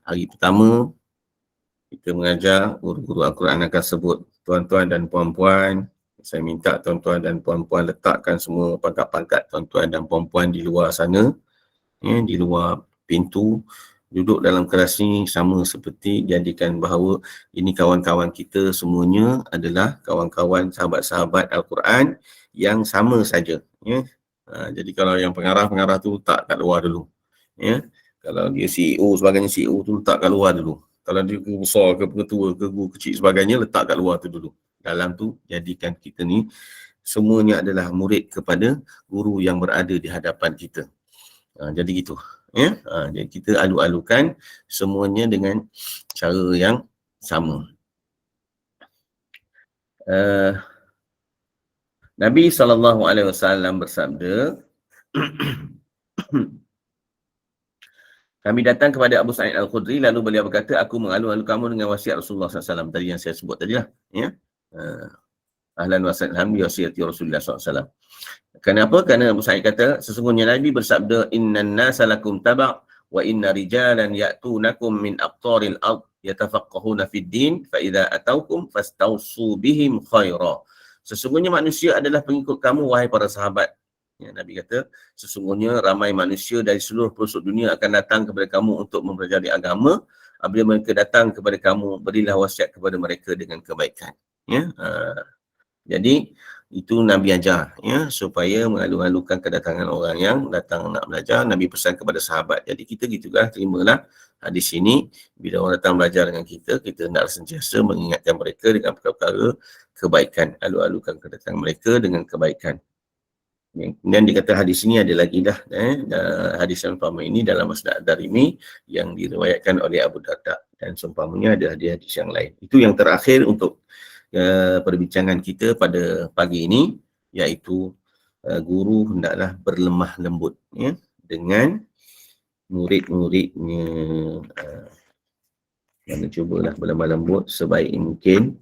hari pertama kita mengajar, guru-guru Al-Quran akan sebut tuan-tuan dan puan-puan. Saya minta tuan-tuan dan puan-puan letakkan semua pangkat-pangkat tuan-tuan dan puan-puan di luar sana, ya, di luar pintu. Duduk dalam kelas ni sama seperti jadikan bahawa ini kawan-kawan kita semuanya adalah kawan-kawan sahabat-sahabat Al-Quran yang sama saja, ya. Jadi kalau yang pengarah tu letak kat luar dulu, ya. Kalau dia CEO sebagainya, CEO tu letak kat luar dulu. Kalau dia guru besar ke ketua ke guru kecil sebagainya, letak kat luar tu dulu. Dalam tu jadikan kita ni semuanya adalah murid kepada guru yang berada di hadapan kita. Jadi gitu, ya. Jadi kita alu-alukan semuanya dengan cara yang sama. Nabi SAW bersabda, kami datang kepada Abu Sa'id Al-Khudri, lalu beliau berkata, aku mengalu-alu kamu dengan wasiat Rasulullah SAW. Tadi yang saya sebut tadi lah, ya. Ahlan wa sahlan bi wasiyati Rasulullah SAW. Kenapa? Kerana Abu Sa'id kata, sesungguhnya Nabi bersabda, innan nasa lakum taba' wa inna rijalan ya'tunakum min aqtaril ard yatafaqqahuna fid din fa idza ataukum fastausu bihim khaira. Sesungguhnya manusia adalah pengikut kamu, wahai para sahabat. Ya, Nabi kata, sesungguhnya ramai manusia dari seluruh pelosok dunia akan datang kepada kamu untuk mempelajari agama. Apabila mereka datang kepada kamu, berilah wasiat kepada mereka dengan kebaikan. Ya, jadi itu Nabi ajar, ya, supaya mengalu-alukan kedatangan orang yang datang nak belajar. Nabi pesan kepada sahabat. Jadi kita gitulah, terimalah hadis ini. Bila orang datang belajar dengan kita, kita nak sentiasa mengingatkan mereka dengan perkara-perkara kebaikan, alu-alukan kedatangan mereka dengan kebaikan. Kemudian dikata hadis ini ada lagi dah, hadis yang pertama ini dalam Musnad Ad-Darimi yang diriwayatkan oleh Abu Darda, dan seumpamanya ada hadis yang lain. Itu yang terakhir untuk perbincangan kita pada pagi ini, iaitu guru hendaklah berlemah lembut, ya, dengan murid-muridnya. Yang cubalah berlemah lembut sebaik mungkin.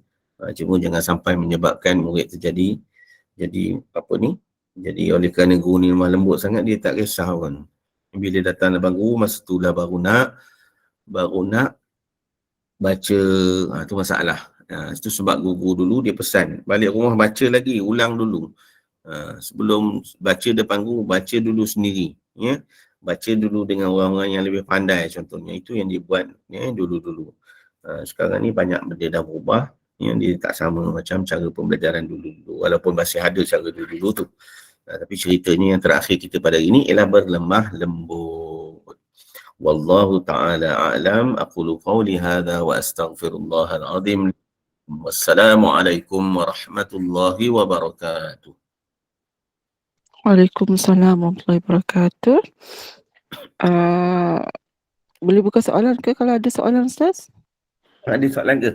Cuma jangan sampai menyebabkan murid terjadi jadi oleh kerana guru ni lemah lembut sangat, dia tak kisah kan. Bila datang abang guru, masa tu lah baru nak baca, tu masalah. Itu sebab guru dulu dia pesan, balik rumah baca lagi, ulang dulu. Sebelum baca depan guru, baca dulu sendiri, ya. Baca dulu dengan orang-orang yang lebih pandai contohnya. Itu yang dibuat, ya, dulu-dulu. Sekarang ni banyak benda dah berubah, yang dia tak sama macam cara pembelajaran dulu-dulu, walaupun masih ada cara dulu-dulu tu. Tapi ceritanya yang terakhir kita pada hari ini ialah berlemah lembut. Wallahu ta'ala a'lam. Aqulu qawli hadha wa astaghfirullahal azim. Wassalamualaikum warahmatullahi wabarakatuh. Waalaikumsalam warahmatullahi wabarakatuh. Boleh buka soalan ke kalau ada soalan, Ustaz? Ada soalan ke?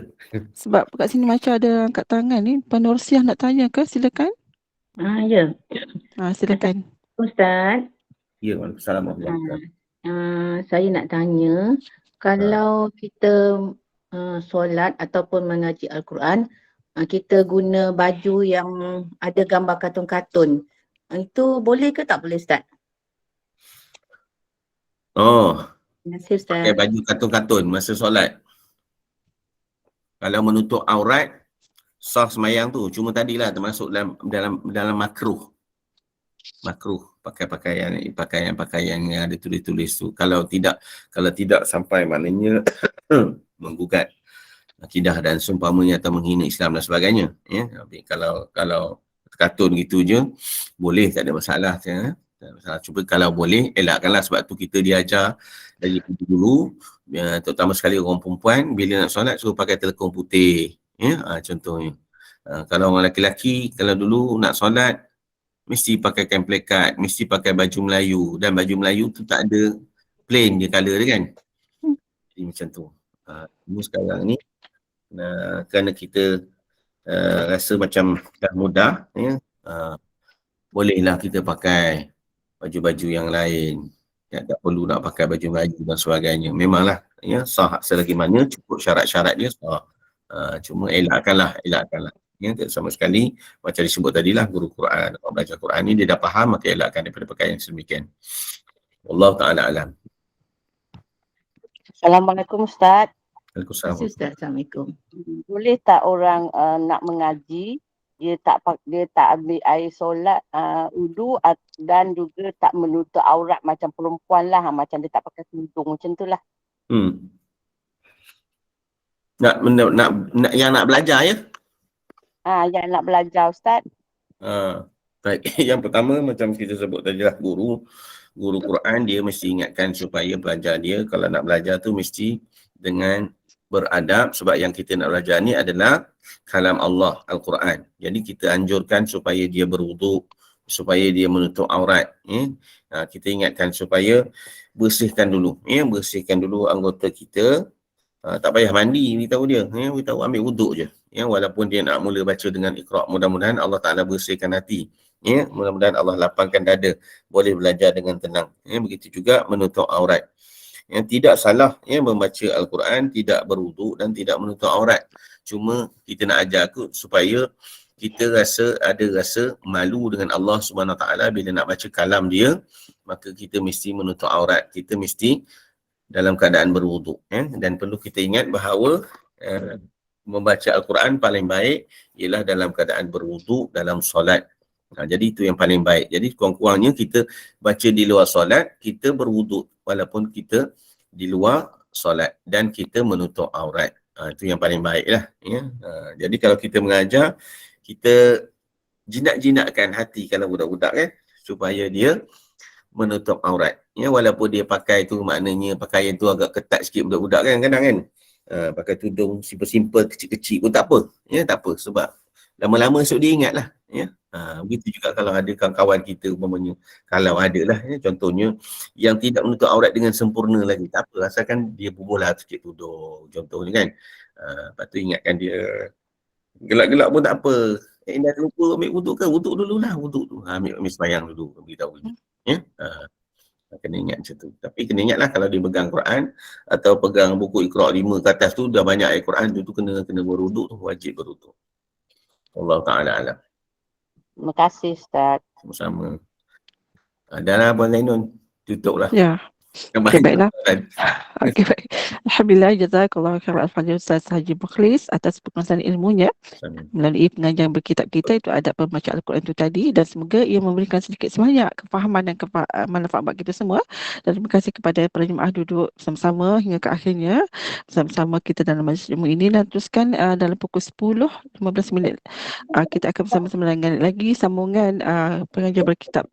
Sebab kat sini macam ada angkat tangan ni. Puan Nursiah nak tanya ke? Silakan. Ya. Silakan. Ustaz. Ya, Waalaikumsalam warahmatullahi wabarakatuh. Saya nak tanya, Kalau kita solat ataupun mengaji Al-Quran, kita guna baju yang ada gambar kartun-kartun. Itu boleh ke tak boleh, Ustaz? Oh, Terima kasih, Ustaz. pakai baju kartun-kartun masa solat. Kalau menutup aurat, sah semayang tu. Cuma tadilah termasuk dalam makruh. Makruh pakai pakaian yang ada tulis-tulis tu. Kalau tidak sampai maknanya menggugat akidah dan seumpamanya atau menghina Islam dan sebagainya, ya. Tapi kalau kartun gitu je boleh, tak ada masalah, ya. Tak ada masalah. Cuba kalau boleh elakkanlah, sebab tu kita diajar dari dulu, ya, terutama sekali orang perempuan bila nak solat suruh pakai telekung putih, ya. Contohnya. Kalau orang lelaki, kalau dulu nak solat mesti pakai kain plekat, mesti pakai baju Melayu, dan baju Melayu tu tak ada plain dia colour dia kan. Jadi macam tu. Cuma sekarang ni kerana kita rasa macam dah mudah, ya, bolehlah kita pakai baju-baju yang lain. Ya, tak perlu nak pakai baju Melayu dan sebagainya. Memanglah, ya, sah selagi mana cukup syarat-syarat dia sah. Cuma elakkanlah. Ya, sama sekali macam disebut tadilah, guru Quran, orang belajar Quran ni dia dah faham, maka elakkan daripada pakaian sedemikian. Wallahu ta'ala alam. Assalamualaikum Ustaz. Terima Waalaikumsalam. kasih, Ustaz. Assalamualaikum. Boleh tak orang nak mengaji, dia tak ambil air solat, wudu dan juga tak menutup aurat macam perempuan lah, macam dia tak pakai tudung macam tu lah. Yang nak belajar, ya? Yang nak belajar Ustaz. Baik. Yang pertama macam kita sebut tadi lah, guru Quran dia mesti ingatkan supaya pelajar dia kalau nak belajar tu mesti dengan beradab, sebab yang kita nak belajar ni adalah kalam Allah, Al-Quran. Jadi kita anjurkan supaya dia berwuduk, supaya dia menutup aurat, ya. Kita ingatkan supaya bersihkan dulu anggota kita. Tak payah mandi, beritahu dia, ya, beritahu ambil wuduk je, ya, walaupun dia nak mula baca dengan Iqra'. Mudah-mudahan Allah Ta'ala bersihkan hati, ya, mudah-mudahan Allah lapangkan dada, boleh belajar dengan tenang, ya. Begitu juga menutup aurat. Yang tidak salah, ya, membaca Al-Quran, tidak berwuduk dan tidak menutup aurat. Cuma kita nak ajar supaya kita ada rasa malu dengan Allah Subhanahu Wa Taala bila nak baca kalam dia, maka kita mesti menutup aurat, kita mesti dalam keadaan berwuduk, ya. Dan perlu kita ingat bahawa membaca Al-Quran paling baik ialah dalam keadaan berwuduk dalam solat. Jadi itu yang paling baik. Jadi kurang-kurangnya kita baca di luar solat, kita berwuduk walaupun kita di luar solat, dan kita menutup aurat. Itu yang paling baik lah, ya. Jadi kalau kita mengajar, kita jinak-jinakkan hati kalau budak-budak, kan, supaya dia menutup aurat, ya, walaupun dia pakai tu maknanya pakaian tu agak ketat sikit budak-budak kan kadang kan, pakai tudung simple-simple kecil-kecil pun tak apa, ya, tak apa, sebab lama-lama esok dia ingat lah, ya. Begitu juga kalau ada kawan-kawan kita umpamanya, kalau ada lah, ya, contohnya yang tidak menutup aurat dengan sempurna lagi, tak apa, asalkan dia bubuhlah sikit tudung contohnya kan. Lepas tu ingatkan dia, gelak-gelak pun tak apa, dah lupa ambil wuduk ke, wuduk dululah, wuduk tu, ambil sembahyang dulu, beritahu dia, ya. Kena ingat macam tu. Tapi kena ingatlah kalau dia pegang Quran atau pegang buku Iqra' 5 ke atas tu dah banyak ayat Quran tu kena berwuduk tu, wajib berwuduk. Allah Ta'ala alam. Terima kasih Ustaz. Sama-sama. Dah lah Puan Zainun, tutup lah. Ya. Okey, baiklah. Okey, baik. Alhamdulillah, jazakallahu khairan al-fadhil Ustaz Haji Mukhlis atas penguasaan ilmunya melalui pengajian berkitab kita itu adab membaca Al-Quran itu tadi, dan semoga ia memberikan sedikit sebanyak kefahaman dan manfaat bagi kita semua. Dan terima kasih kepada para jemaah duduk bersama-sama hingga ke akhirnya bersama-sama kita dalam majlis ilmu ini, dan teruskan dalam pukul 10.15 minit kita akan bersama-sama dengan lagi sambungan pengajian berkitab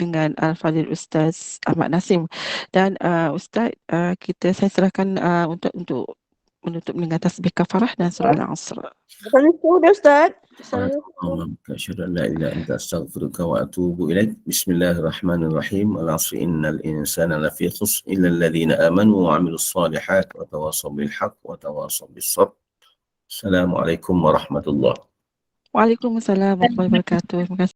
dengan Al-Fadhil Ustaz Ahmad Nasim. Dan Ustaz, saya serahkan untuk menutup dengan tasbih kafarah dan surah Al-Asr. Assalamualaikum Ustaz. Asyhadu an la ilaha illa anta astaghfiruka wa atubu ilaik. Bismillahirrahmanirrahim. Al-'asri innal insana lafi khusr illa alladhina amanu wa 'amilus solihat wa tawassaw bil haqq wa tawassaw bis sabr. Assalamualaikum warahmatullahi wabarakatuh. Waalaikumsalam warahmatullahi wabarakatuh. Terima kasih.